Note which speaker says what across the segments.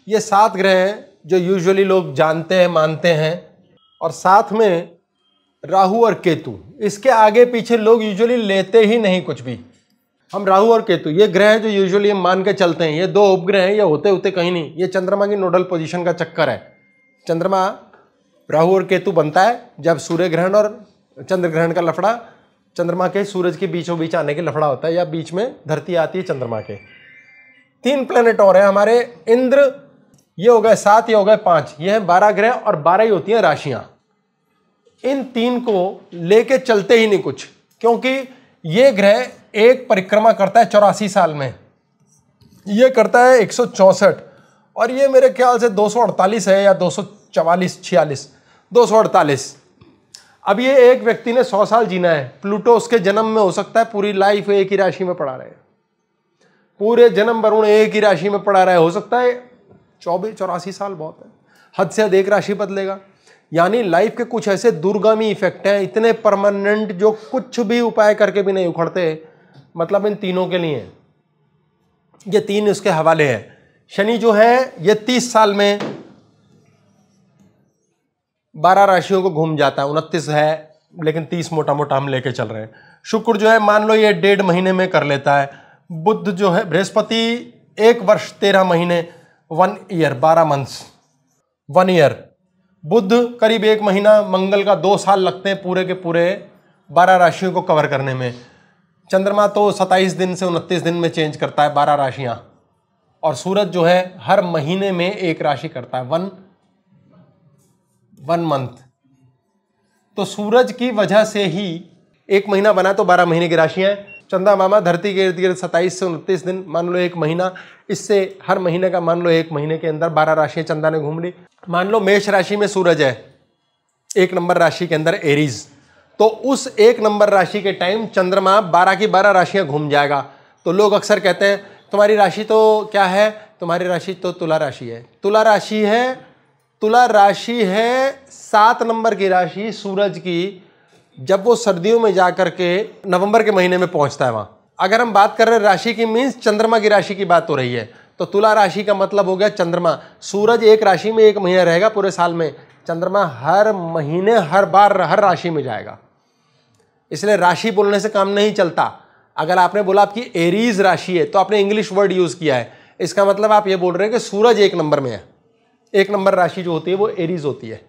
Speaker 1: ये 7 ग्रह हैं जो यूजुअली लोग जानते हैं, मानते हैं, और साथ में राहु और केतु। इसके आगे पीछे लोग यूजुअली लेते ही नहीं कुछ भी। हम राहु और केतु ये ग्रह हैं जो यूजुअली हम मान के चलते हैं। ये 2 उपग्रह हैं, ये होते होते कहीं नहीं। ये चंद्रमा की नोडल पोजीशन का चक्कर है। चंद्रमा राहु और केतु बनता है जब सूर्य ग्रहण और चंद्र ग्रहण का लफड़ा, चंद्रमा के सूरज के बीचों बीच आने के लफड़ा होता है, या बीच में धरती आती है चंद्रमा के। 3 प्लेनेट और हैं हमारे। इंद्र, ये हो गए 7, ये हो गए 5, ये हैं 12 ग्रह और 12 ही होती हैं राशियां। इन 3 को लेके चलते ही नहीं कुछ, क्योंकि ये ग्रह एक परिक्रमा करता है 84 साल में, ये करता है 164, और ये मेरे ख्याल से 248 है या 244, 46, 248। अब ये एक व्यक्ति ने 100 साल जीना है। प्लूटो उसके जन्म में हो सकता है पूरी लाइफ एक ही राशि में पड़ा रहे, पूरे जन्म वरुण एक ही राशि में पड़ा रहे, हो सकता है 84 साल बहुत है, हद से अधिक राशि बदलेगा। यानी लाइफ के कुछ ऐसे दूरगामी इफेक्ट हैं, इतने परमानेंट, जो कुछ भी उपाय करके भी नहीं उखड़ते। मतलब इन तीनों के लिए ये 3 उसके हवाले हैं। शनि जो है ये 30 साल में 12 राशियों को घूम जाता है, 29 है लेकिन 30 मोटा मोटा हम लेके चल रहे हैं। शुक्र जो है मान लो ये 1.5 महीने में कर लेता है। बुध जो है, बृहस्पति 1 वर्ष 13 महीने, 1 ईयर 12 मंथ्स, 1 ईयर। बुध करीब 1 महीना, मंगल का 2 साल लगते हैं पूरे के पूरे 12 राशियों को कवर करने में। चंद्रमा तो 27 दिन से 29 दिन में चेंज करता है 12 राशियां, और सूरज जो है हर महीने में 1 राशि करता है, 1 मंथ। तो सूरज की वजह से ही 1 महीना बना, तो 12 महीने की राशियां हैं। चंदा मामा धरती के इर्द गिर्द 27 से 29 दिन, मान लो 1 महीना, इससे हर महीने का मान लो 1 महीने के अंदर 12 राशियां चंदा ने घूम ली। मान लो मेष राशि में सूरज है, 1 नंबर राशि के अंदर एरीज, तो उस 1 नंबर राशि के टाइम चंद्रमा 12 की 12 राशियां घूम जाएगा। तो लोग अक्सर कहते हैं तुम्हारी राशि तो क्या है, तुम्हारी राशि तो तुला राशि है। तुला राशि है, तुला राशि है 7 नंबर की राशि सूरज की। जब वो सर्दियों में जाकर के नवंबर के महीने में पहुंचता है वहां, अगर हम बात कर रहे हैं राशि की, मीन्स चंद्रमा की राशि की बात हो रही है, तो तुला राशि का मतलब हो गया चंद्रमा। सूरज एक राशि में 1 महीना रहेगा पूरे साल में, चंद्रमा हर महीने हर बार हर राशि में जाएगा। इसलिए राशि बोलने से काम नहीं चलता। अगर आपने बोला आपकी एरीज राशि है, तो आपने इंग्लिश वर्ड यूज किया है, इसका मतलब आप ये बोल रहे हैं कि सूरज 1 नंबर में है। 1 नंबर राशि जो होती है वो एरीज होती है,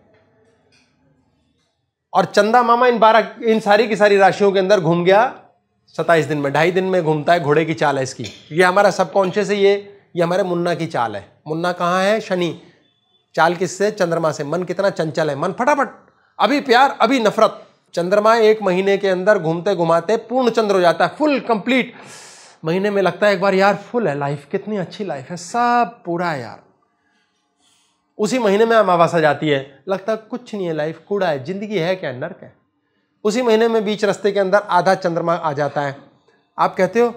Speaker 1: और चंदा मामा इन सारी की सारी राशियों के अंदर घूम गया 27 दिन में, 2.5 दिन में घूमता है। घोड़े की चाल है इसकी, ये हमारा सबकॉन्शियस है, ये हमारे मुन्ना की चाल है। मुन्ना कहाँ है? शनि। चाल किससे? चंद्रमा से। मन कितना चंचल है, मन फटाफट, अभी प्यार अभी नफरत। चंद्रमा 1 महीने के अंदर घूमते घुमाते पूर्ण चंद्र हो जाता है, फुल कंप्लीट। महीने में लगता है एक बार यार फुल है लाइफ, कितनी अच्छी लाइफ है, सब पूरा है यार। उसी महीने में अमावस्या जाती है, लगता है कुछ नहीं है लाइफ, कूड़ा है, जिंदगी है क्या, नर्क है। उसी महीने में बीच रास्ते के अंदर आधा चंद्रमा आ जाता है। आप कहते हो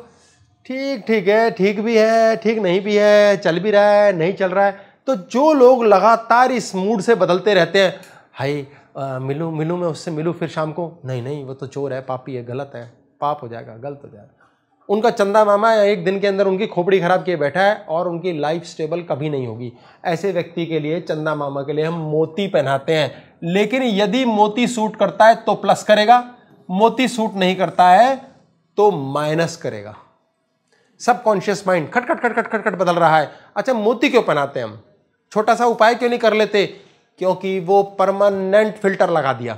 Speaker 1: ठीक ठीक है, ठीक भी है, ठीक नहीं भी है, चल भी रहा है, नहीं चल रहा है। तो जो लोग लगातार इस मूड से बदलते रहते हैं, हाय मिलूं मैं उससे, मिलूं फिर शाम को, नहीं वो तो चोर है, पापी है, गलत है, पाप हो जाएगा, गलत हो जाएगा। उनका चंदा मामा 1 दिन के अंदर उनकी खोपड़ी खराब किए बैठा है, और उनकी लाइफ स्टेबल कभी नहीं होगी। ऐसे व्यक्ति के लिए, चंदा मामा के लिए हम मोती पहनाते हैं। लेकिन यदि मोती सूट करता है तो प्लस करेगा, मोती सूट नहीं करता है तो माइनस करेगा। सबकॉन्शियस माइंड खट खट खट खट खट खट बदल रहा है। अच्छा, मोती क्यों पहनाते हैं हम? छोटा सा उपाय क्यों नहीं कर लेते? क्योंकि वो परमानेंट फिल्टर लगा दिया।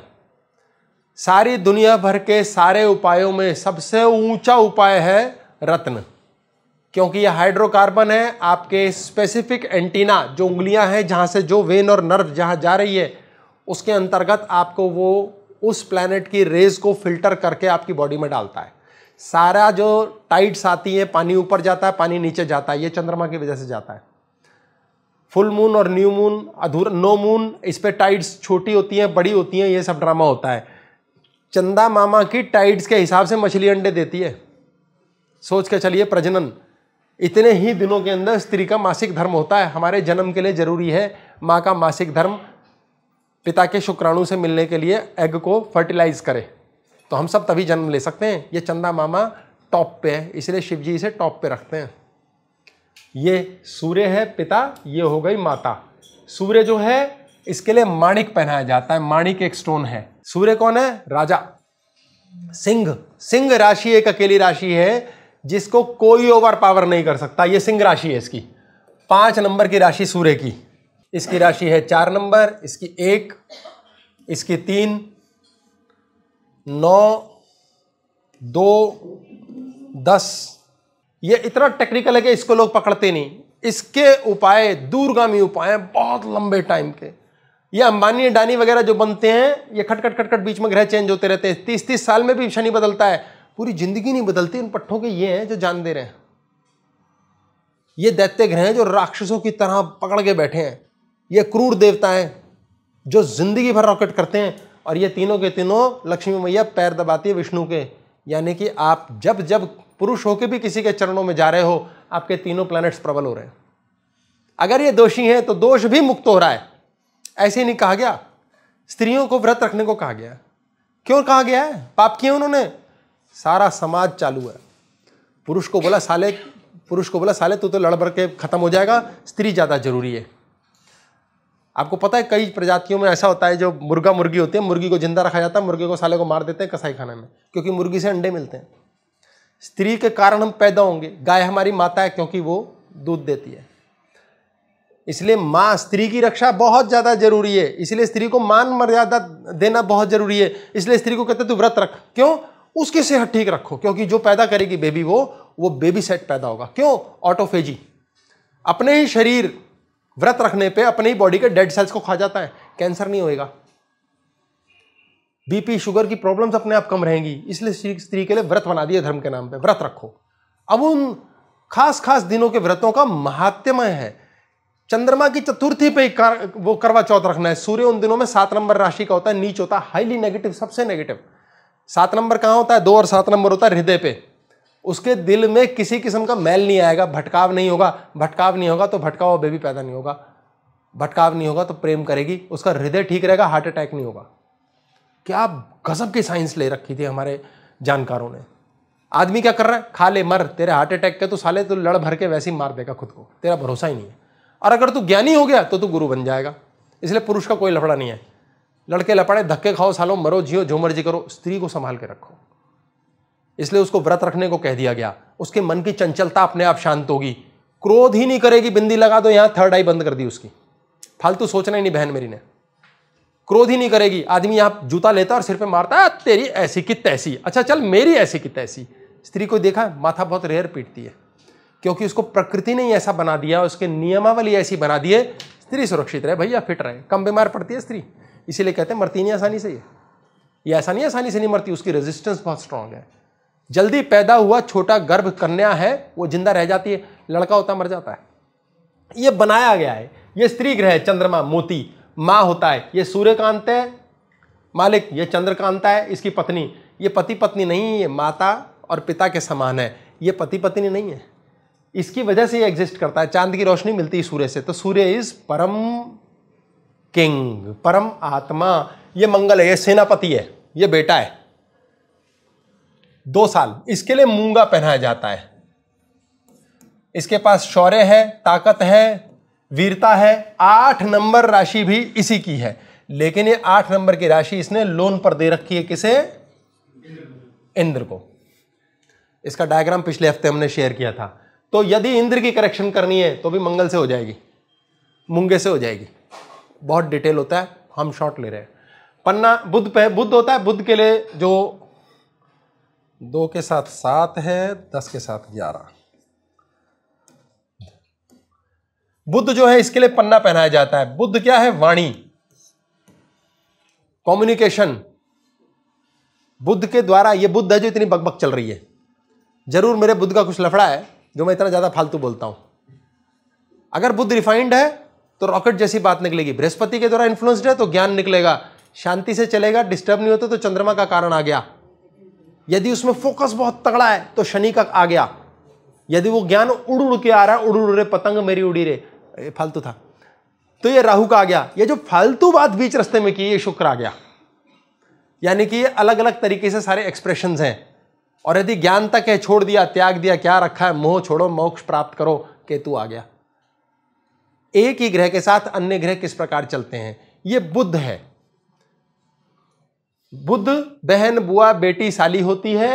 Speaker 1: सारी दुनिया भर के सारे उपायों में सबसे ऊंचा उपाय है रत्न, क्योंकि यह हाइड्रोकार्बन है। आपके स्पेसिफिक एंटीना, जो उंगलियां हैं जहां से जो वेन और नर्व जहां जा रही है, उसके अंतर्गत आपको वो उस प्लैनेट की रेज को फिल्टर करके आपकी बॉडी में डालता है। सारा जो टाइड्स आती है, पानी ऊपर जाता है, पानी नीचे जाता है, ये चंद्रमा की वजह से जाता है। फुल मून और न्यू मून, अधूरा नो मून, इस पे टाइड्स छोटी होती हैं, बड़ी होती हैं, ये सब ड्रामा होता है। चंदा मामा की टाइड्स के हिसाब से मछली अंडे देती है। सोच के चलिए, प्रजनन इतने ही दिनों के अंदर स्त्री का मासिक धर्म होता है। हमारे जन्म के लिए जरूरी है माँ का मासिक धर्म पिता के शुक्राणु से मिलने के लिए एग को फर्टिलाइज करे, तो हम सब तभी जन्म ले सकते हैं। ये चंदा मामा टॉप पे है, इसलिए शिव जी इसे टॉप पे रखते हैं। ये सूर्य है पिता, ये हो गई माता। सूर्य जो है इसके लिए माणिक पहनाया जाता है, माणिक एक स्टोन है। सूर्य कौन है? राजा। सिंह, सिंह राशि एक अकेली राशि है जिसको कोई ओवर पावर नहीं कर सकता। ये सिंह राशि है, इसकी 5 नंबर की राशि सूर्य की। इसकी राशि है 4 नंबर, इसकी 1, इसकी 3, 9, 2, 10। ये इतना टेक्निकल है कि इसको लोग पकड़ते नहीं। इसके उपाय दूरगामी उपाय हैं, बहुत लंबे टाइम के। ये अंबानी अडानी वगैरह जो बनते हैं, ये खट बीच में ग्रह चेंज होते रहते हैं। 30-30 साल में भी शनि बदलता है, पूरी जिंदगी नहीं बदलती। इन पट्टों के ये हैं जो जान दे रहे हैं। ये दैत्य ग्रह हैं जो राक्षसों की तरह पकड़ के बैठे हैं। ये क्रूर देवता हैं जो जिंदगी भर रॉकेट करते हैं। और ये तीनों के तीनों लक्ष्मी मैया पैर दबाती है विष्णु के। यानी कि आप जब जब पुरुष होकर भी किसी के चरणों में जा रहे हो, आपके तीनों प्लैनेट्स प्रबल हो रहे हैं। अगर ये दोषी हैं तो दोष भी मुक्त हो रहा है। ऐसे नहीं कहा गया स्त्रियों को व्रत रखने को कहा गया। क्यों कहा गया है? पाप किए उन्होंने, सारा समाज चालू है। पुरुष को बोला साले तू तो लड़ भर के खत्म हो जाएगा, स्त्री ज्यादा जरूरी है। आपको पता है कई प्रजातियों में ऐसा होता है, जो मुर्गा मुर्गी होती है, मुर्गी को जिंदा रखा जाता है, मुर्गे को साले को मार देते हैं कसाई खाने में, क्योंकि मुर्गी से अंडे मिलते हैं। स्त्री के कारण हम पैदा होंगे। गाय हमारी माता है क्योंकि वो दूध देती है, इसलिए मां स्त्री की रक्षा बहुत ज्यादा जरूरी है। इसलिए स्त्री को मान मर्यादा देना बहुत जरूरी है। इसलिए स्त्री को कहते हैं तू व्रत रख। क्यों? उसकी सेहत ठीक रखो, क्योंकि जो पैदा करेगी बेबी वो बेबी सेट पैदा होगा। क्यों? ऑटोफेजी। अपने ही शरीर व्रत रखने पे अपने ही बॉडी के डेड सेल्स को खा जाता है, कैंसर नहीं होएगा। बीपी शुगर की प्रॉब्लम्स अपने आप कम रहेंगी। इसलिए स्त्री के लिए व्रत बना दिया धर्म के नाम पे, व्रत रखो। अब उन खास दिनों के व्रतों का महात्म्य है। चंद्रमा की चतुर्थी पे वो करवा चौथ रखना है। सूर्य उन दिनों में 7 नंबर राशि का होता है, नीच होता है, हाईली नेगेटिव, सबसे नेगेटिव। 7 नंबर कहां होता है? 2 और 7 नंबर होता है हृदय पे। उसके दिल में किसी किस्म का मैल नहीं आएगा, भटकाव नहीं होगा। भटकाव नहीं होगा तो भटका हुआ बेबी पैदा नहीं होगा। भटकाव नहीं होगा तो प्रेम करेगी, उसका हृदय ठीक रहेगा, हार्ट अटैक नहीं होगा। क्या गजब की साइंस ले रखी थी हमारे जानकारों ने। आदमी क्या कर रहा है? खा ले मर, तेरे हार्ट अटैक के तो साले तू लड़ भर के वैसे ही मार देगा खुद को, तेरा भरोसा ही नहीं है। और अगर तू ज्ञानी हो गया तो तू गुरु बन जाएगा। इसलिए पुरुष का कोई लफड़ा नहीं है। लड़के लपड़े धक्के खाओ सालों, मरो जियो जो मर्जी करो, स्त्री को संभाल के रखो। इसलिए उसको व्रत रखने को कह दिया गया। उसके मन की चंचलता अपने आप शांत होगी, क्रोध ही नहीं करेगी। बिंदी लगा दो यहां, थर्ड आई बंद कर दी उसकी, फालतू सोचना ही नहीं बहन मेरी ने। क्रोध ही नहीं करेगी। आदमी यहां जूता लेता और सिर पे मारता है, तेरी ऐसी की तैसी, अच्छा चल मेरी ऐसी की तैसी। स्त्री को देखा, माथा बहुत रेयर पीटती है, क्योंकि उसको प्रकृति ने ऐसा बना दिया, उसके नियमावली ऐसी बना दी है। स्त्री सुरक्षित रहे भैया, फिट रहे, कम बीमार पड़ती है स्त्री। इसीलिए कहते हैं मरती नहीं आसानी से। ये ऐसा नहीं आसानी से नहीं मरती, उसकी रेजिस्टेंस बहुत स्ट्रांग है। जल्दी पैदा हुआ छोटा गर्भ कन्या है, वो जिंदा रह जाती है, लड़का होता मर जाता है। ये बनाया गया है। ये स्त्री ग्रह है, चंद्रमा मोती, माँ होता है। ये सूर्यकांत है मालिक, ये चंद्रकांता है इसकी पत्नी। ये पति पत्नी नहीं, ये माता और पिता के समान है। ये पति पत्नी नहीं है, इसकी वजह से ये एग्जिस्ट करता है। चांद की रोशनी मिलती है सूर्य से, तो सूर्य इज परम किंग, परम आत्मा। ये मंगल है, ये सेनापति है, ये बेटा है। 2 साल इसके लिए मूंगा पहनाया जाता है। इसके पास शौर्य है, ताकत है, वीरता है। 8 नंबर राशि भी इसी की है, लेकिन ये 8 नंबर की राशि इसने लोन पर दे रखी है। किसे? इंद्र को। इसका डायग्राम पिछले हफ्ते हमने शेयर किया था। तो यदि इंद्र की करेक्शन करनी है तो भी मंगल से हो जाएगी, मूंगे से हो जाएगी। बहुत डिटेल होता है, हम शॉर्ट ले रहे हैं। पन्ना बुध पे, बुध होता है। बुध के लिए जो 2 के साथ 7 है, 10 के साथ 11, बुध जो है इसके लिए पन्ना पहनाया जाता है। बुध क्या है? वाणी, कम्युनिकेशन। बुध के द्वारा, ये बुध है जो इतनी बकबक चल रही है। जरूर मेरे बुध का कुछ लफड़ा है जो मैं इतना ज्यादा फालतू बोलता हूं। अगर बुध रिफाइंड है तो रॉकेट जैसी बात निकलेगी। बृहस्पति के द्वारा इन्फ्लुएंस्ड है तो ज्ञान निकलेगा, शांति से चलेगा, डिस्टर्ब नहीं होता तो चंद्रमा का कारण आ गया। यदि उसमें फोकस बहुत तगड़ा है तो शनि का आ गया। यदि वो ज्ञान उड़ उड़ के आ रहा है, उड़ उड़ रे पतंग मेरी उड़ी रे, ये फालतू था, तो ये राहु का आ गया। ये जो फालतू बात बीच रास्ते में की, ये शुक्र आ गया। यानी कि ये अलग अलग तरीके से सारे एक्सप्रेशंस हैं। और यदि ज्ञान तक है, छोड़ दिया, त्याग दिया, क्या रखा है, मोह छोड़ो मोक्ष प्राप्त करो, केतु आ गया। एक ही ग्रह के साथ अन्य ग्रह किस प्रकार चलते हैं। ये बुध है, बुध बहन बुआ बेटी साली होती है,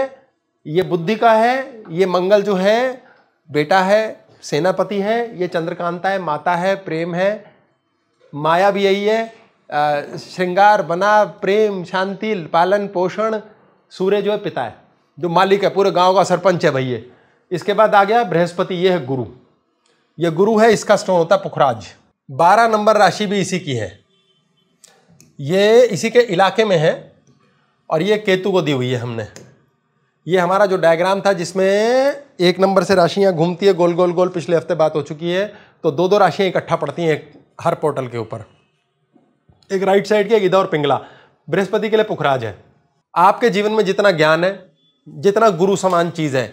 Speaker 1: ये बुद्धि का है। ये मंगल जो है बेटा है, सेनापति है। ये चंद्रकांता है, माता है, प्रेम है। माया भी यही है, श्रृंगार बना, प्रेम, शांति, पालन पोषण। सूर्य जो है पिता है, जो मालिक है, पूरे गांव का सरपंच है भैया। इसके बाद आ गया बृहस्पति, ये है गुरु। ये गुरु है, इसका स्टोन होता है पुखराज। 12 नंबर राशि भी इसी की है, ये इसी के इलाके में है। और ये केतु को दी हुई है हमने। ये हमारा जो डायग्राम था जिसमें 1 नंबर से राशियां घूमती है गोल गोल गोल, पिछले हफ्ते बात हो चुकी है। तो 2-2 राशियां इकट्ठा पड़ती हैं हर पोर्टल के ऊपर, एक राइट साइड की, एक इधर और पिंगला। बृहस्पति के लिए पुखराज है। आपके जीवन में जितना ज्ञान है, जितना गुरु समान चीज है,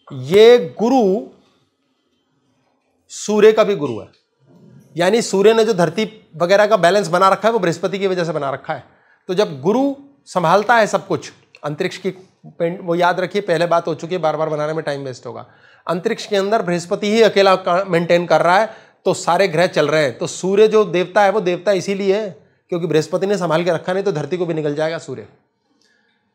Speaker 1: ये गुरु सूर्य का भी गुरु है। यानी सूर्य ने जो धरती वगैरह का बैलेंस बना रखा है वो बृहस्पति की वजह से बना रखा है। तो जब गुरु संभालता है सब कुछ, अंतरिक्ष की वो याद रखिए, पहले बात हो चुकी है, बार बार बनाने में टाइम वेस्ट होगा। अंतरिक्ष के अंदर बृहस्पति ही अकेला मेंटेन कर रहा है, तो सारे ग्रह चल रहे हैं। तो सूर्य जो देवता है वो देवता इसीलिए है क्योंकि बृहस्पति ने संभाल के रखा, नहीं तो धरती को भी निकल जाएगा सूर्य।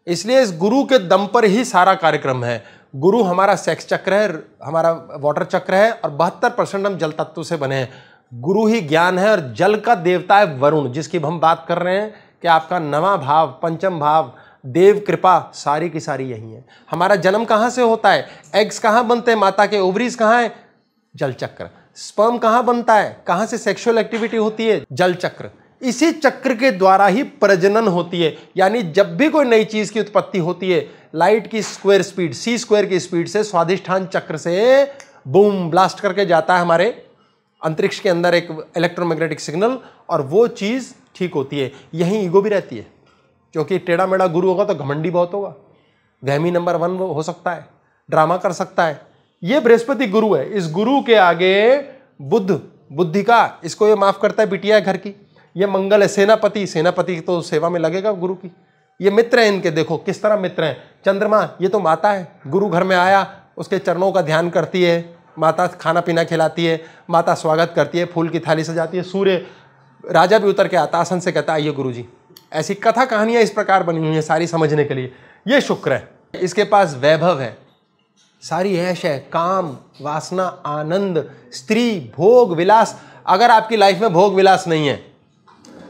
Speaker 1: इसलिए इस गुरु के दम पर ही सारा कार्यक्रम है। गुरु हमारा सेक्स चक्र है, हमारा वाटर चक्र है, और 72% हम जल तत्व से बने हैं। गुरु ही ज्ञान है, और जल का देवता है वरुण, जिसकी हम बात कर रहे हैं कि आपका 9वां भाव, 5म भाव, देव कृपा, सारी की सारी यही है। हमारा जन्म कहाँ से होता है, एग्स कहाँ बनते हैं, माता के ओवरीज कहाँ है, जल चक्र। स्पर्म कहाँ बनता है, कहाँ से सेक्सुअल एक्टिविटी होती है, जल चक्र। इसी चक्र के द्वारा ही प्रजनन होती है। यानी जब भी कोई नई चीज की उत्पत्ति होती है, लाइट की स्क्वायर स्पीड, c स्क्वायर की स्पीड से स्वादिष्ठान चक्र से बूम ब्लास्ट करके जाता है हमारे अंतरिक्ष के अंदर एक इलेक्ट्रोमैग्नेटिक सिग्नल, और वो चीज ठीक होती है। यही ईगो भी रहती है, क्योंकि टेढ़ा मेढ़ा गुरु होगा तो घमंडी बहुत होगा, वहमी नंबर 1 हो सकता है, ड्रामा कर सकता है। ये बृहस्पति गुरु है। इस गुरु के आगे बुध, बुद्धि का, इसको ये माफ करता है, बिटिया है घर की। ये मंगल है, सेनापति, सेनापति तो सेवा में लगेगा गुरु की। ये मित्र हैं इनके, देखो किस तरह मित्र हैं। चंद्रमा, ये तो माता है। गुरु घर में आया, उसके चरणों का ध्यान करती है माता, खाना पीना खिलाती है माता, स्वागत करती है, फूल की थाली सजाती है। सूर्य, राजा भी उतर के आता, आसन से कहता है आइए गुरु जी। ऐसी कथा कहानियां इस प्रकार बनी हुई हैं सारी समझने के लिए। ये शुक्र है, इसके पास वैभव है, सारी ऐश है, काम, वासना, आनंद, स्त्री, भोग विलास। अगर आपकी लाइफ में भोग विलास नहीं है,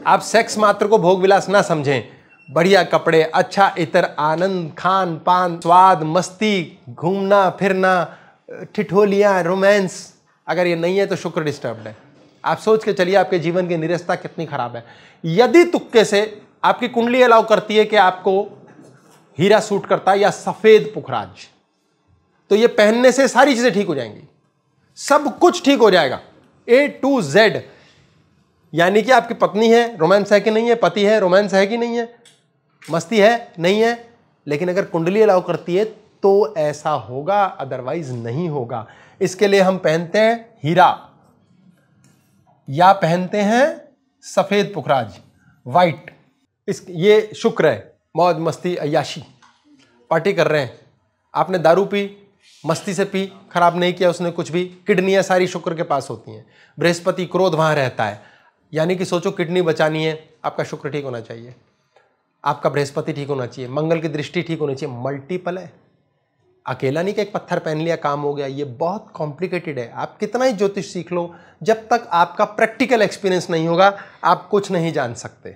Speaker 1: आप सेक्स मात्र को भोग विलास ना समझें, बढ़िया कपड़े, अच्छा इतर, आनंद, खान पान, स्वाद, मस्ती, घूमना फिरना, ठिठोलियाँ, रोमांस, अगर ये नहीं है तो शुक्र डिस्टर्ब्ड है। आप सोच के चलिए आपके जीवन की निरस्ता कितनी खराब है। यदि तुक्के से आपकी कुंडली अलाउ करती है कि आपको हीरा सूट करता है या सफेद पुखराज, तो ये पहनने से सारी चीजें ठीक हो जाएंगी, सब कुछ ठीक हो जाएगा A to Z। यानी कि आपकी पत्नी है, रोमांस है कि नहीं है, पति है, रोमांस है कि नहीं है, मस्ती है नहीं है, लेकिन अगर कुंडली अलाउ करती है तो ऐसा होगा, अदरवाइज नहीं होगा। इसके लिए हम पहनते हैं हीरा या पहनते हैं सफेद पुखराज, वाइट। ये शुक्र है, मौज मस्ती अय्याशी, पार्टी कर रहे हैं। आपने दारू पी, मस्ती से पी, खराब नहीं किया उसने कुछ भी, किडनियां सारी शुक्र के पास होती हैं। बृहस्पति क्रोध वहां रहता है, यानी कि सोचो किडनी बचानी है, आपका शुक्र ठीक होना चाहिए, आपका बृहस्पति ठीक होना चाहिए, मंगल की दृष्टि ठीक होनी चाहिए। मल्टीपल है, अकेला नहीं कि एक पत्थर पहन लिया काम हो गया, ये बहुत कॉम्प्लिकेटेड है। आप कितना ही ज्योतिष सीख लो, जब तक आपका प्रैक्टिकल एक्सपीरियंस नहीं होगा आप कुछ नहीं जान सकते।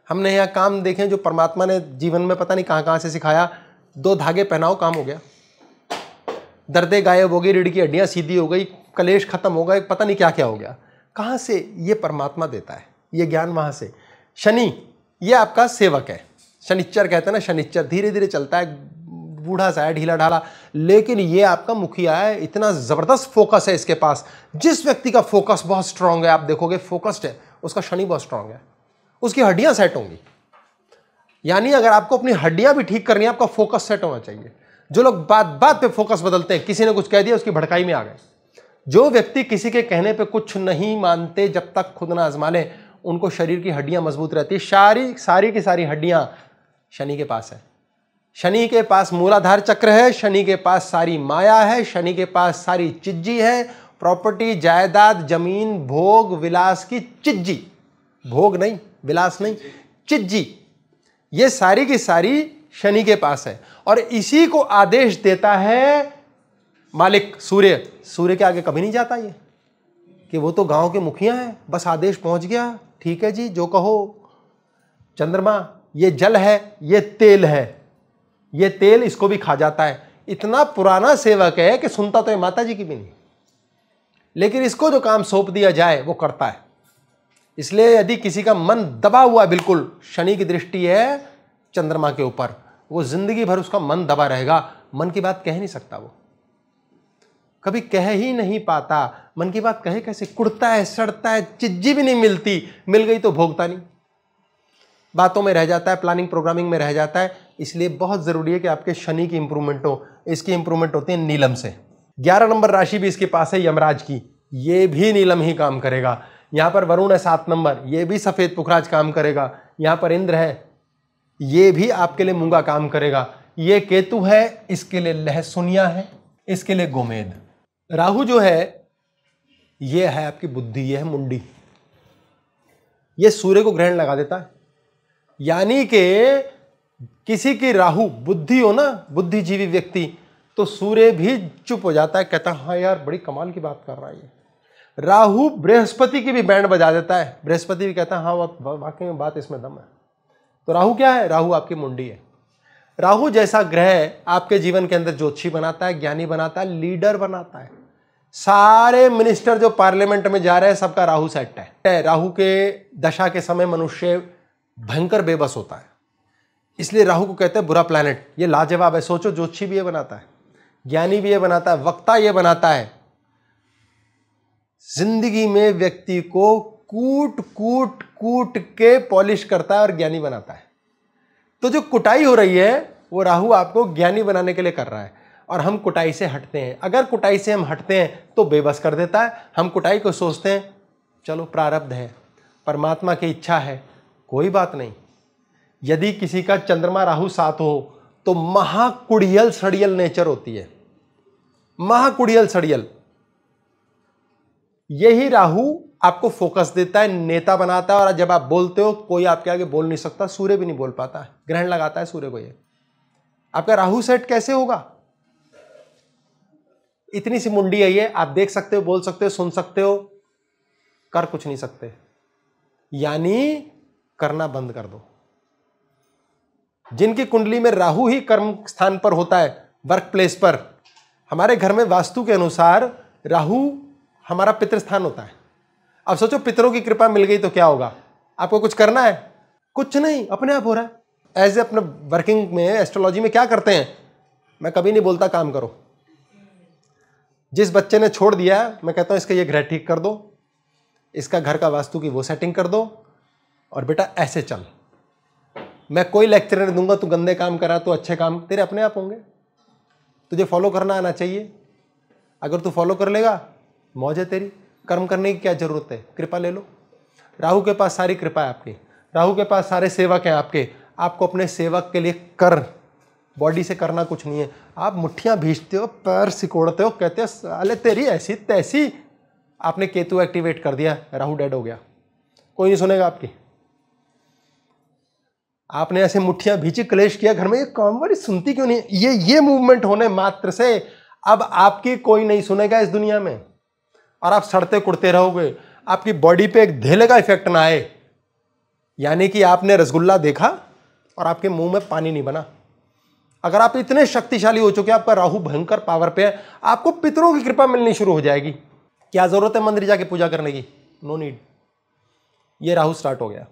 Speaker 1: हमने यहाँ काम देखे जो परमात्मा ने जीवन में पता नहीं कहाँ कहाँ से सिखाया। 2 धागे पहनाओ, काम हो गया, दर्दे गायब हो गई, रीढ़ की हड्डियाँ सीधी हो गई, कलेश खत्म हो गए, पता नहीं क्या क्या हो गया। कहाँ से? ये परमात्मा देता है ये ज्ञान, वहाँ से। शनि, ये आपका सेवक है, शनिच्चर कहते हैं ना, शनिच्चर धीरे धीरे चलता है, बूढ़ा सा है, ढीला ढाला, लेकिन ये आपका मुखिया है। इतना ज़बरदस्त फोकस है इसके पास। जिस व्यक्ति का फोकस बहुत स्ट्रांग है, आप देखोगे फोकस्ड है, उसका शनि बहुत स्ट्रांग है, उसकी हड्डियां सेट होंगी। यानी अगर आपको अपनी हड्डियां भी ठीक करनी है, आपका फोकस सेट होना चाहिए। जो लोग बात बात पे फोकस बदलते हैं, किसी ने कुछ कह दिया उसकी भड़काई में आ गए। जो व्यक्ति किसी के कहने पे कुछ नहीं मानते जब तक खुद ना आजमा लें, उनको शरीर की हड्डियां मजबूत रहती है। सारी की सारी हड्डियां शनि के पास है। शनि के पास मूलाधार चक्र है, शनि के पास सारी माया है, शनि के पास सारी चिज्जी है, प्रॉपर्टी, जायदाद, जमीन, भोग विलास की चिज्जी, भोग नहीं, विलास नहीं, चिज्जी, ये सारी की सारी शनि के पास है। और इसी को आदेश देता है मालिक सूर्य। सूर्य के आगे कभी नहीं जाता ये, कि वो तो गांव के मुखिया हैं, बस आदेश पहुंच गया, ठीक है जी, जो कहो। चंद्रमा, ये जल है, ये तेल है, ये तेल इसको भी खा जाता है। इतना पुराना सेवक है कि सुनता तो है माता जी की भी नहीं, लेकिन इसको जो काम सौंप दिया जाए वो करता है। इसलिए यदि किसी का मन दबा हुआ, बिल्कुल शनि की दृष्टि है चंद्रमा के ऊपर, वो जिंदगी भर उसका मन दबा रहेगा, मन की बात कह नहीं सकता, वो कभी कह ही नहीं पाता। मन की बात कहे कैसे, कुड़ता है, सड़ता है, चिज्जी भी नहीं मिलती, मिल गई तो भोगता नहीं, बातों में रह जाता है, प्लानिंग प्रोग्रामिंग में रह जाता है। इसलिए बहुत जरूरी है कि आपके शनि की इंप्रूवमेंट हो। इसकी इंप्रूवमेंट होती है नीलम से। 11 नंबर राशि भी इसके पास है यमराज की, ये भी नीलम ही काम करेगा। यहां पर वरुण है 7 नंबर, ये भी सफेद पुखराज काम करेगा। यहां पर इंद्र है, ये भी आपके लिए मूंगा काम करेगा। ये केतु है, इसके लिए लहसुनिया है, इसके लिए गोमेद। राहु जो है, ये है आपकी बुद्धि, ये है मुंडी, ये सूर्य को ग्रहण लगा देता है। यानी कि किसी की राहु बुद्धि हो ना, बुद्धिजीवी व्यक्ति, तो सूर्य भी चुप हो जाता है, कहता है हाँ यार बड़ी कमाल की बात कर रहा है ये। राहु बृहस्पति की भी बैंड बजा देता है, बृहस्पति भी कहता है हाँ वाकई में बात इसमें दम है। तो राहु क्या है? राहु आपकी मुंडी है। राहु जैसा ग्रह आपके जीवन के अंदर ज्योतिषी बनाता है, ज्ञानी बनाता है, लीडर बनाता है। सारे मिनिस्टर जो पार्लियामेंट में जा रहे हैं सबका राहु सेट है। राहु के दशा के समय मनुष्य भयंकर बेबस होता है, इसलिए राहु को कहते हैं बुरा प्लैनेट। ये लाजवाब है, सोचो, ज्योतिषी भी ये बनाता है, ज्ञानी भी ये बनाता है, वक्ता ये बनाता है। जिंदगी में व्यक्ति को कूट कूट कूट के पॉलिश करता है और ज्ञानी बनाता है। तो जो कुटाई हो रही है वो राहु आपको ज्ञानी बनाने के लिए कर रहा है, और हम कुटाई से हटते हैं। अगर कुटाई से हम हटते हैं तो बेबस कर देता है। हम कुटाई को सोचते हैं चलो प्रारब्ध है, परमात्मा की इच्छा है, कोई बात नहीं। यदि किसी का चंद्रमा राहु साथ हो तो महाकुड़ियल सड़ियल नेचर होती है, महाकुड़ियल सड़ियल। यही राहु आपको फोकस देता है, नेता बनाता है, और जब आप बोलते हो कोई आपके आगे बोल नहीं सकता, सूर्य भी नहीं बोल पाता है, ग्रहण लगाता है सूर्य को। ये आपका राहु सेट कैसे होगा? इतनी सी मुंडी है ये, आप देख सकते हो, बोल सकते हो, सुन सकते हो, कर कुछ नहीं सकते। यानी करना बंद कर दो। जिनकी कुंडली में राहु ही कर्म स्थान पर होता है, वर्क प्लेस पर, हमारे घर में वास्तु के अनुसार राहु हमारा पितृ स्थान होता है। अब सोचो पितरों की कृपा मिल गई तो क्या होगा? आपको कुछ करना है? कुछ नहीं, अपने आप हो रहा है। एज ए अपने वर्किंग में एस्ट्रोलॉजी में क्या करते हैं, मैं कभी नहीं बोलता काम करो। जिस बच्चे ने छोड़ दिया मैं कहता हूं इसका ये ग्रह ठीक कर दो, इसका घर का वास्तु की वो सेटिंग कर दो, और बेटा ऐसे चल। मैं कोई लेक्चर नहीं दूंगा, तू गंदे काम करा तो अच्छे काम तेरे अपने आप होंगे। तुझे फॉलो करना आना चाहिए। अगर तू फॉलो कर लेगा मौज है तेरी, कर्म करने की क्या जरूरत है, कृपा ले लो। राहु के पास सारी कृपा है आपकी, राहु के पास सारे सेवक हैं आपके। आपको अपने सेवक के लिए कर, बॉडी से करना कुछ नहीं है। आप मुट्ठियां भींचते हो, पैर सिकोड़ते हो, कहते हो साले तेरी ऐसी तैसी। आपने केतु एक्टिवेट कर दिया, राहु डेड हो गया, कोई नहीं सुनेगा आपकी। आपने ऐसे मुट्ठियां भींची, क्लेश किया घर में, ये काम वाली सुनती क्यों नहीं? ये मूवमेंट होने मात्र से अब आपकी कोई नहीं सुनेगा इस दुनिया में, और आप सड़ते कुड़ते रहोगे। आपकी बॉडी पे एक धेले का इफेक्ट ना आए, यानी कि आपने रसगुल्ला देखा और आपके मुंह में पानी नहीं बना। अगर आप इतने शक्तिशाली हो चुके, आपका राहु भयंकर पावर पे है, आपको पितरों की कृपा मिलनी शुरू हो जाएगी। क्या जरूरत है मंदिर जाके पूजा करने की? No need. ये राहु स्टार्ट हो गया।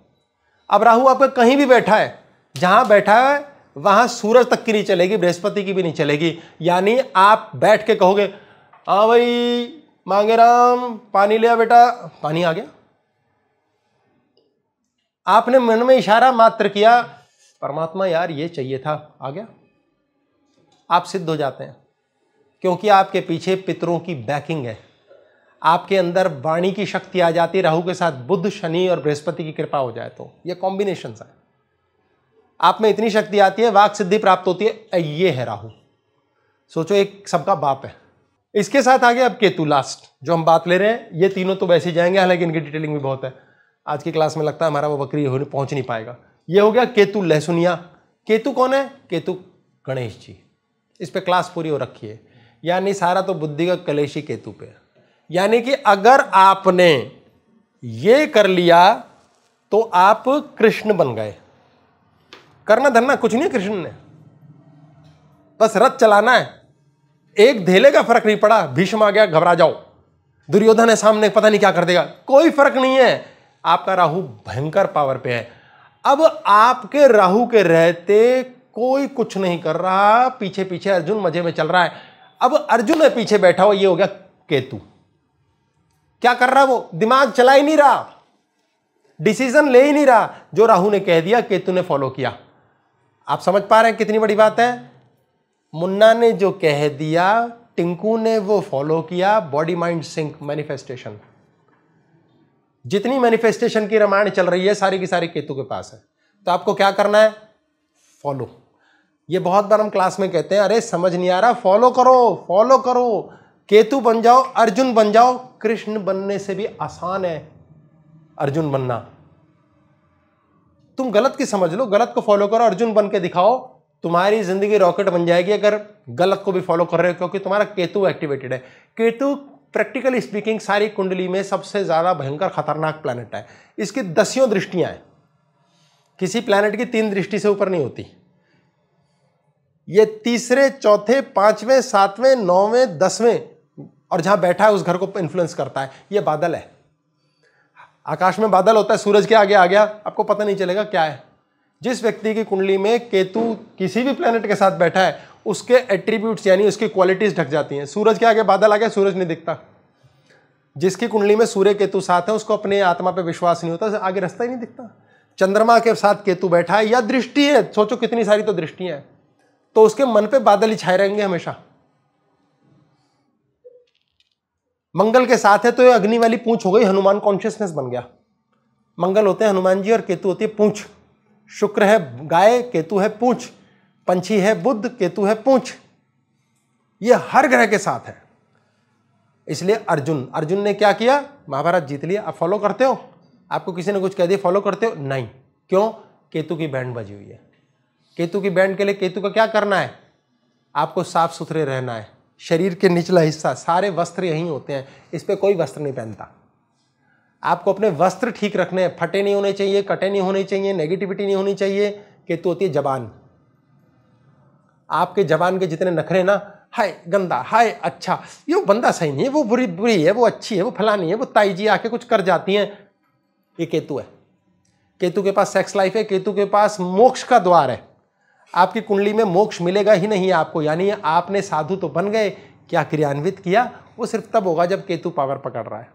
Speaker 1: अब राहु आपका कहीं भी बैठा है, जहां बैठा है वहां सूरज तक की नहीं चलेगी, बृहस्पति की भी नहीं चलेगी। यानी आप बैठ के कहोगे हाँ भाई मांगे राम पानी लिया बेटा, पानी आ गया। आपने मन में इशारा मात्र किया, परमात्मा यार ये चाहिए था, आ गया। आप सिद्ध हो जाते हैं, क्योंकि आपके पीछे पितरों की बैकिंग है। आपके अंदर वाणी की शक्ति आ जाती है। राहु के साथ बुध, शनि और बृहस्पति की कृपा हो जाए तो ये कॉम्बिनेशन है। आप में इतनी शक्ति आती है, वाक सिद्धि प्राप्त होती है। ये है राहु। सोचो एक सबका बाप है, इसके साथ आगे अब केतु लास्ट जो हम बात ले रहे हैं, ये तीनों तो वैसे ही जाएंगे, हालांकि इनकी डिटेलिंग भी बहुत है। आज की क्लास में लगता है हमारा वो बकरी पहुंच नहीं पाएगा। ये हो गया केतु लहसुनिया। केतु कौन है? केतु गणेश जी। इस पे क्लास पूरी हो रखी है, यानी सारा तो बुद्धि का कलेश ही केतु पे। यानी कि अगर आपने ये कर लिया तो आप कृष्ण बन गए। करना धरना कुछ नहीं कृष्ण ने, बस रथ चलाना है। एक धेले का फर्क नहीं पड़ा, भीष्म आ गया घबरा जाओ, दुर्योधन है सामने पता नहीं क्या कर देगा, कोई फर्क नहीं है। आपका राहु भयंकर पावर पे है। अब आपके राहु के रहते कोई कुछ नहीं कर रहा, पीछे पीछे अर्जुन मजे में चल रहा है। अब अर्जुन है पीछे बैठा हुआ, ये हो गया केतु। क्या कर रहा? वो दिमाग चला ही नहीं रहा, डिसीजन ले ही नहीं रहा। जो राहु ने कह दिया केतु ने फॉलो किया। आप समझ पा रहे हैं कितनी बड़ी बात है? मुन्ना ने जो कह दिया टिंकू ने वो फॉलो किया। Body mind sync manifestation. जितनी मैनिफेस्टेशन की रामायण चल रही है सारी की सारी केतु के पास है। तो आपको क्या करना है? फॉलो। ये बहुत बार हम क्लास में कहते हैं, अरे समझ नहीं आ रहा, फॉलो करो, फॉलो करो, केतु बन जाओ, अर्जुन बन जाओ। कृष्ण बनने से भी आसान है अर्जुन बनना। तुम गलत की समझ लो, गलत को फॉलो करो, अर्जुन बन के दिखाओ, तुम्हारी जिंदगी रॉकेट बन जाएगी अगर गलत को भी फॉलो कर रहे हो, क्योंकि तुम्हारा केतु एक्टिवेटेड है। केतु प्रैक्टिकली स्पीकिंग सारी कुंडली में सबसे ज्यादा भयंकर खतरनाक प्लैनेट है। इसकी 10 दृष्टियां हैं, किसी प्लैनेट की 3 दृष्टि से ऊपर नहीं होती। ये तीसरे, चौथे, 5वें, 7वें, 9वें, 10वें और जहां बैठा है उस घर को इन्फ्लुएंस करता है। ये बादल है, आकाश में बादल होता है, सूरज के आगे आ गया, आपको पता नहीं चलेगा क्या है। जिस व्यक्ति की कुंडली में केतु किसी भी प्लेनेट के साथ बैठा है उसके एट्रीब्यूट्स यानी उसकी क्वालिटीज ढक जाती हैं। सूरज के आगे बादल आ गया, सूरज नहीं दिखता। जिसकी कुंडली में सूर्य केतु साथ है उसको अपने आत्मा पे विश्वास नहीं होता, आगे रास्ता ही नहीं दिखता। चंद्रमा के साथ केतु बैठा है या दृष्टि है, सोचो कितनी सारी तो दृष्टियां हैं, तो उसके मन पे बादल ही छाए रहेंगे हमेशा। मंगल के साथ है तो ये अग्नि वाली पूंछ हो गई, हनुमान कॉन्शियसनेस बन गया। मंगल होते हैं हनुमान जी और केतु होती है पूंछ। शुक्र है गाय, केतु है पूंछ। पंछी है बुध, केतु है पूंछ। ये हर ग्रह के साथ है। इसलिए अर्जुन ने क्या किया? महाभारत जीत लिया। आप फॉलो करते हो? आपको किसी ने कुछ कह दिया फॉलो करते हो? नहीं। क्यों? केतु की बैंड बजी हुई है। केतु की बैंड के लिए केतु का क्या करना है? आपको साफ सुथरे रहना है। शरीर के निचला हिस्सा, सारे वस्त्र यहीं होते हैं, इस पे कोई वस्त्र नहीं पहनता। आपको अपने वस्त्र ठीक रखने हैं, फटे नहीं होने चाहिए, कटे नहीं होने चाहिए, नेगेटिविटी नहीं होनी चाहिए। केतु होती है जबान। आपके जबान के जितने नखरे ना, हाय गंदा, हाय अच्छा, ये बंदा सही नहीं है, वो बुरी है, वो अच्छी है, वो फलानी है, वो ताई जी आके कुछ कर जाती हैं, ये केतु है। केतु के पास सेक्स लाइफ है, केतु के पास मोक्ष का द्वार है। आपकी कुंडली में मोक्ष मिलेगा ही नहीं आपको, यानी आपने साधु तो बन गए, क्या क्रियान्वित किया वो सिर्फ तब होगा जब केतु पावर पकड़ रहा है।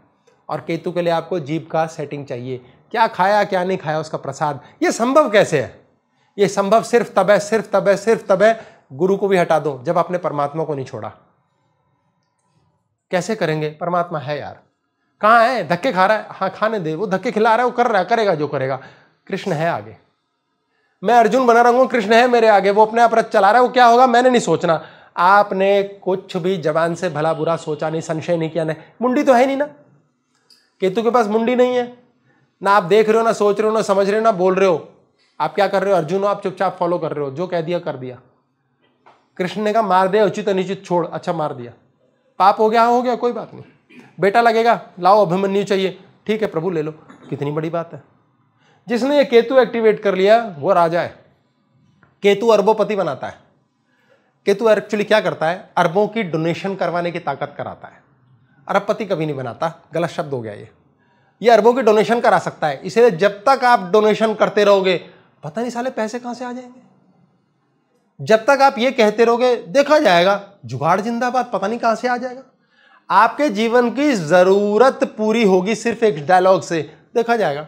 Speaker 1: और केतु के लिए आपको जीभ का सेटिंग चाहिए, क्या खाया क्या नहीं खाया उसका प्रसाद। ये संभव कैसे है? ये संभव सिर्फ तब है, सिर्फ तब है, सिर्फ तब है, गुरु को भी हटा दो, जब आपने परमात्मा को नहीं छोड़ा। कैसे करेंगे? परमात्मा है यार, कहाँ है? धक्के खा रहा है, हाँ खाने दे, वो धक्के खिला रहा है, वो कर रहा है, करेगा जो करेगा। कृष्ण है आगे, मैं अर्जुन बना रहा हूं, कृष्ण है मेरे आगे, वो अपने आप रथ चला रहा है, वो क्या होगा मैंने नहीं सोचना। आपने कुछ भी जबान से भला बुरा सोचा नहीं, संशय नहीं किया, नहीं, मुंडी तो है नहीं ना, केतु के पास मुंडी नहीं है ना। आप देख रहे हो ना, सोच रहे हो ना, समझ रहे हो ना, बोल रहे हो। आप क्या कर रहे हो? अर्जुन हो, आप चुपचाप फॉलो कर रहे हो, जो कह दिया कर दिया। कृष्ण ने कहा मार दे, उचित अनिचित छोड़, अच्छा मार दिया, पाप हो गया, हो गया, कोई बात नहीं। बेटा लगेगा, लाओ अभिमन्यु चाहिए, ठीक है प्रभु ले लो, कितनी बड़ी बात है। जिसने ये केतु एक्टिवेट कर लिया वो राजा है। केतु अरबोपति बनाता है। केतु एक्चुअली क्या करता है? अरबों की डोनेशन करवाने की ताकत कराता है। अरबपति कभी नहीं बनाता, गलत शब्द हो गया ये अरबों की डोनेशन करा सकता है। इसलिए जब तक आप डोनेशन करते रहोगे, पता नहीं साले पैसे कहां से आ जाएंगे। जब तक आप ये कहते रहोगे देखा जाएगा, जुगाड़ जिंदाबाद, पता नहीं कहां से आ जाएगा। आपके जीवन की जरूरत पूरी होगी सिर्फ एक डायलॉग से, देखा जाएगा।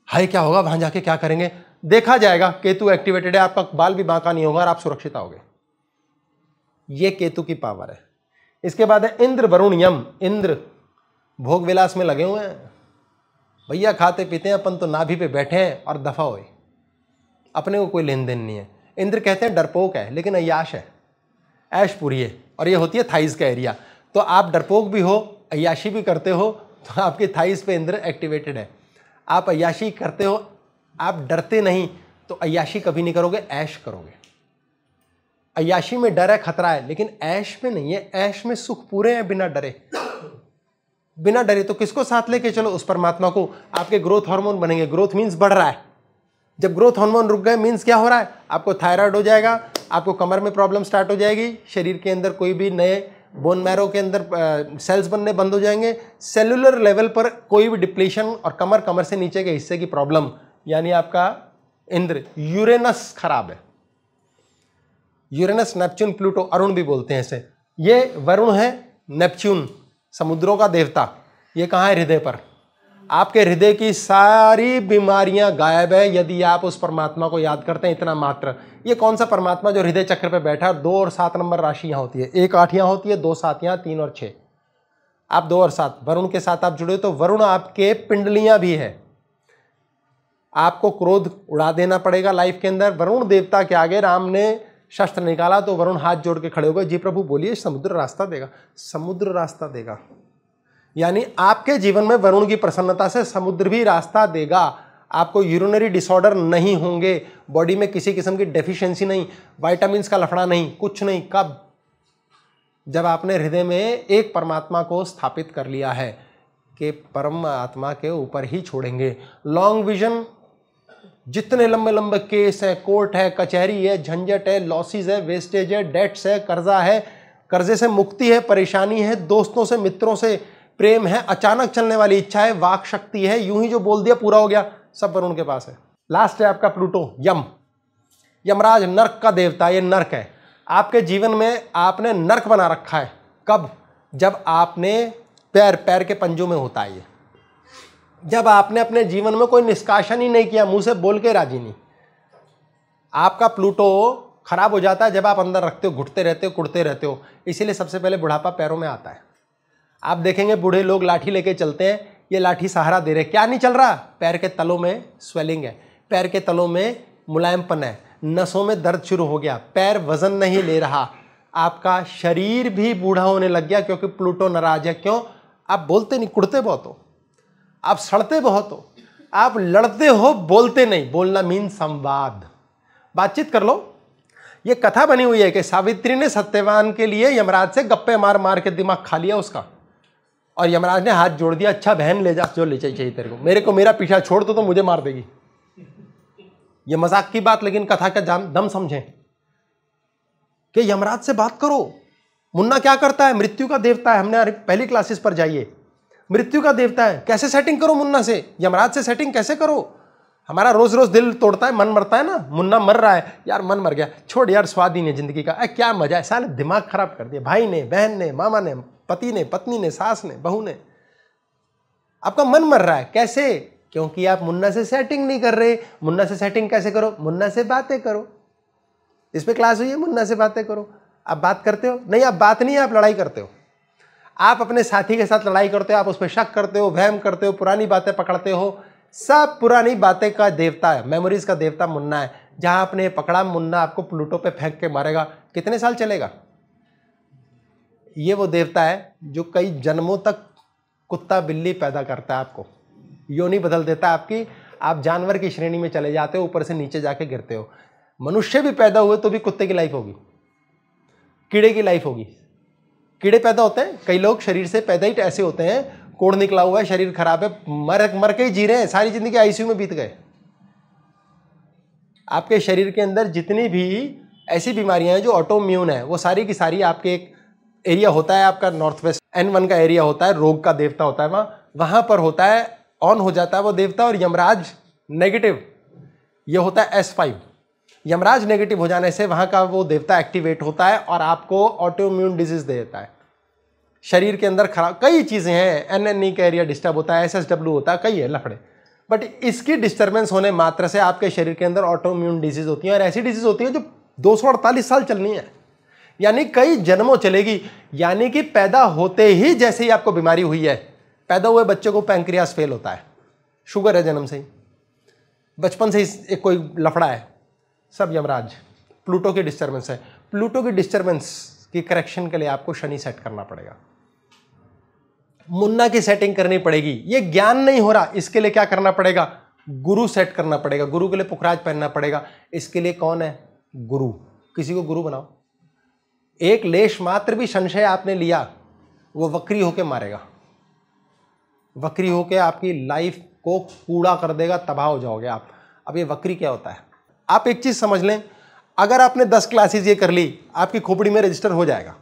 Speaker 1: हाय क्या होगा, वहां जाके क्या करेंगे, देखा जाएगा। केतु एक्टिवेटेड है, आपका बाल भी बांका नहीं होगा और आप सुरक्षित आओगे। ये केतु की पावर है। इसके बाद है इंद्र वरुण यम। इंद्र भोग विलास में लगे हुए हैं, भैया खाते पीते हैं, अपन तो नाभि पे बैठे हैं और दफा हुए, अपने को कोई लेन देन नहीं है। इंद्र कहते हैं डरपोक है, लेकिन अय्याश है, ऐश पूरी है। और ये होती है थाइज का एरिया। तो आप डरपोक भी हो, अय्याशी भी करते हो, तो आपके थाइज पे इंद्र एक्टिवेटेड है। आप अय्याशी करते हो, आप डरते नहीं, तो अय्याशी कभी नहीं करोगे, ऐश करोगे। अय्याशी में डर है, खतरा है, लेकिन ऐश में नहीं है। ऐश में सुख पूरे हैं बिना डरे। बिना डरे तो किसको साथ लेके चलो? उस परमात्मा को। आपके ग्रोथ हार्मोन बनेंगे। ग्रोथ मीन्स बढ़ रहा है। जब ग्रोथ हार्मोन रुक गए मीन्स क्या हो रहा है? आपको थायराइड हो जाएगा, आपको कमर में प्रॉब्लम स्टार्ट हो जाएगी, शरीर के अंदर कोई भी नए बोन मैरो के अंदर सेल्स बनने बंद हो जाएंगे, सेलुलर लेवल पर कोई भी डिप्लीशन, और कमर से नीचे के हिस्से की प्रॉब्लम, यानी आपका इंद्र यूरेनस खराब है। यूरेनस, नेपच्यून, प्लूटो, अरुण भी बोलते हैं इसे। ये वरुण है, नेपच्यून समुद्रों का देवता। ये कहाँ है? हृदय पर। आपके हृदय की सारी बीमारियां गायब है यदि आप उस परमात्मा को याद करते हैं, इतना मात्र। ये कौन सा परमात्मा जो हृदय चक्र पे बैठा है? 2 और 7 नंबर राशि यहाँ होती है। 1 8 यहाँ होती है, 2 7 यहाँ, 3 और 6। आप 2 और 7 वरुण के साथ आप जुड़े, तो वरुण आपके पिंडलियां भी है। आपको क्रोध उड़ा देना पड़ेगा लाइफ के अंदर। वरुण देवता के आगे राम ने शस्त्र निकाला तो वरुण हाथ जोड़ के खड़े हो गए, जी प्रभु बोलिए, समुद्र रास्ता देगा। समुद्र रास्ता देगा, यानी आपके जीवन में वरुण की प्रसन्नता से समुद्र भी रास्ता देगा। आपको यूरिनरी डिसऑर्डर नहीं होंगे, बॉडी में किसी किस्म की डेफिशिएंसी नहीं, विटामिन्स का लफड़ा नहीं, कुछ नहीं। कब? जब आपने हृदय में एक परमात्मा को स्थापित कर लिया है कि परमात्मा के ऊपर ही छोड़ेंगे। लॉन्ग विजन, जितने लंबे लंबे केस है, कोर्ट है, कचहरी है, झंझट है, लॉसेस है, वेस्टेज है, डेट्स है, कर्जा है, कर्जे से मुक्ति है, परेशानी है, दोस्तों से मित्रों से प्रेम है, अचानक चलने वाली इच्छा है, वाक शक्ति है, यूं ही जो बोल दिया पूरा हो गया, सब वरुण के पास है। लास्ट है आपका प्लूटो, यम। यमराज नर्क का देवता, ये नर्क है। आपके जीवन में आपने नर्क बना रखा है। कब? जब आपने पैर के पंजों में होता है ये। जब आपने अपने जीवन में कोई निष्कासन ही नहीं किया, मुंह से बोल के राजी नहीं। आपका प्लूटो खराब हो जाता है जब आप अंदर रखते हो, घुटते रहते हो, कुड़ते रहते हो। इसीलिए सबसे पहले बुढ़ापा पैरों में आता है। आप देखेंगे बूढ़े लोग लाठी लेके चलते हैं, ये लाठी सहारा दे रहे, क्या नहीं चल रहा? पैर के तलों में स्वेलिंग है, पैर के तलों में मुलायमपन है, नसों में दर्द शुरू हो गया, पैर वजन नहीं ले रहा। आपका शरीर भी बूढ़ा होने लग गया क्योंकि प्लूटो नाराज है। क्यों? आप बोलते नहीं, कुड़ते बहुत हो, आप सड़ते बहुत हो, आप लड़ते हो, बोलते नहीं। बोलना मीन संवाद, बातचीत कर लो। ये कथा बनी हुई है कि सावित्री ने सत्यवान के लिए यमराज से गप्पे मार मार के दिमाग खा लिया उसका, और यमराज ने हाथ जोड़ दिया, अच्छा बहन ले जा जो ले चाहिए तेरे को, मेरे को मेरा पीछा छोड़ दो तो मुझे मार देगी। ये मजाक की बात, लेकिन कथा का दम समझें कि यमराज से बात करो। मुन्ना क्या करता है? मृत्यु का देवता है। हमने पहली क्लासेस पर जाइए, मृत्यु का देवता है। कैसे सेटिंग करो मुन्ना से? यमराज से सेटिंग कैसे करो? हमारा रोज रोज दिल तोड़ता है, मन मरता है ना। मुन्ना मर रहा है, यार मन मर गया, छोड़ यार, स्वाद ही नहीं जिंदगी का, क्या मजा है। साले दिमाग खराब कर दिया, भाई ने, बहन ने, मामा ने, पति ने, पत्नी ने, सास ने, बहू ने। आपका मन मर रहा है, कैसे? क्योंकि आप मुन्ना से सेटिंग नहीं कर रहे। मुन्ना से सेटिंग कैसे करो? मुन्ना से बातें करो। इस पे क्लास हुई है, मुन्ना से बातें करो। आप बात करते हो? नहीं, आप बात नहीं है, आप लड़ाई करते हो। आप अपने साथी के साथ लड़ाई करते हो, आप उस पर शक करते हो, वहम करते हो, पुरानी बातें पकड़ते हो। सब पुरानी बातें का देवता है, मेमोरीज का देवता मुन्ना है। जहां आपने पकड़ा, मुन्ना आपको प्लूटो पे फेंक के मारेगा। कितने साल चलेगा? ये वो देवता है जो कई जन्मों तक कुत्ता बिल्ली पैदा करता है, आपको योनि बदल देता है आपकी। आप जानवर की श्रेणी में चले जाते हो, ऊपर से नीचे जाके गिरते हो। मनुष्य भी पैदा हुए तो भी कुत्ते की लाइफ होगी, कीड़े की लाइफ होगी। कीड़े पैदा होते हैं, कई लोग शरीर से पैदा ही ऐसे होते हैं, कोड़ निकला हुआ है, शरीर खराब है, मर के ही जी रहे हैं, सारी जिंदगी आईसीयू में बीत गए। आपके शरीर के अंदर जितनी भी ऐसी बीमारियां हैं जो ऑटोइम्यून है, वो सारी की सारी आपके एक एरिया होता है, आपका नॉर्थ वेस्ट N1 का एरिया होता है, रोग का देवता होता है, वहां पर होता है, ऑन हो जाता है वो देवता। और यमराज नेगेटिव, ये होता है S5। यमराज नेगेटिव हो जाने से वहां का वो देवता एक्टिवेट होता है और आपको ऑटोइम्यून डिजीज दे देता है। शरीर के अंदर खराब कई चीजें हैं, NNE का एरिया डिस्टर्ब होता है, SSW होता है, कई है लफड़े। बट इसकी डिस्टर्बेंस होने मात्र से आपके शरीर के अंदर ऑटोइम्यून डिजीज होती है, और ऐसी डिजीज होती है जो 248 साल चलनी है, यानी कई जन्मों चलेगी। यानी कि पैदा होते ही जैसे ही आपको बीमारी हुई है, पैदा हुए बच्चे को पैंक्रियास फेल होता है, शुगर है जन्म से ही, बचपन से ही एक कोई लफड़ा है, सब यमराज, प्लूटो की डिस्टर्बेंस है। प्लूटो की डिस्टर्बेंस कि करेक्शन के लिए आपको शनि सेट करना पड़ेगा, मुन्ना की सेटिंग करनी पड़ेगी। ये ज्ञान नहीं हो रहा, इसके लिए क्या करना पड़ेगा? गुरु सेट करना पड़ेगा। गुरु के लिए पुखराज पहनना पड़ेगा। इसके लिए कौन है? गुरु। किसी को गुरु बनाओ। एक लेश मात्र भी संशय आपने लिया, वो वक्री होके मारेगा, वक्री होके आपकी लाइफ को कूड़ा कर देगा, तबाह हो जाओगे आप। अब ये वक्री क्या होता है? आप एक चीज समझ लें, अगर आपने 10 क्लासेस ये कर ली, आपकी खोपड़ी में रजिस्टर हो जाएगा।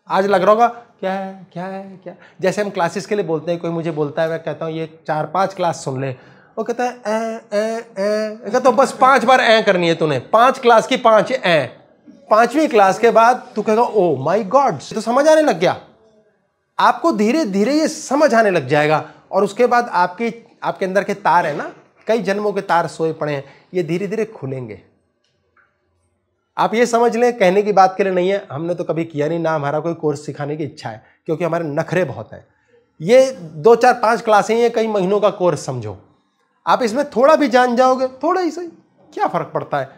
Speaker 1: आज लग रहा होगा क्या है क्या है क्या, जैसे हम क्लासेस के लिए बोलते हैं, कोई मुझे बोलता है, मैं कहता हूँ ये 4-5 क्लास सुन ले, वो कहता है तो बस 5 बार करनी है तूने, 5 क्लास की 5 5वीं क्लास के बाद तू कहेगा ओ माय गॉड, तो समझ आने लग गया। आपको धीरे धीरे ये समझ आने लग जाएगा, और उसके बाद आपके अंदर के तार है ना, कई जन्मों के तार सोए पड़े हैं, ये धीरे धीरे खुलेंगे। आप ये समझ लें, कहने की बात के लिए नहीं है, हमने तो कभी किया नहीं, ना हमारा कोई कोर्स सिखाने की इच्छा है, क्योंकि हमारे नखरे बहुत हैं। ये 2-4-5 क्लासें, ये कई महीनों का कोर्स समझो। आप इसमें थोड़ा भी जान जाओगे, थोड़ा ही सही, क्या फर्क पड़ता है?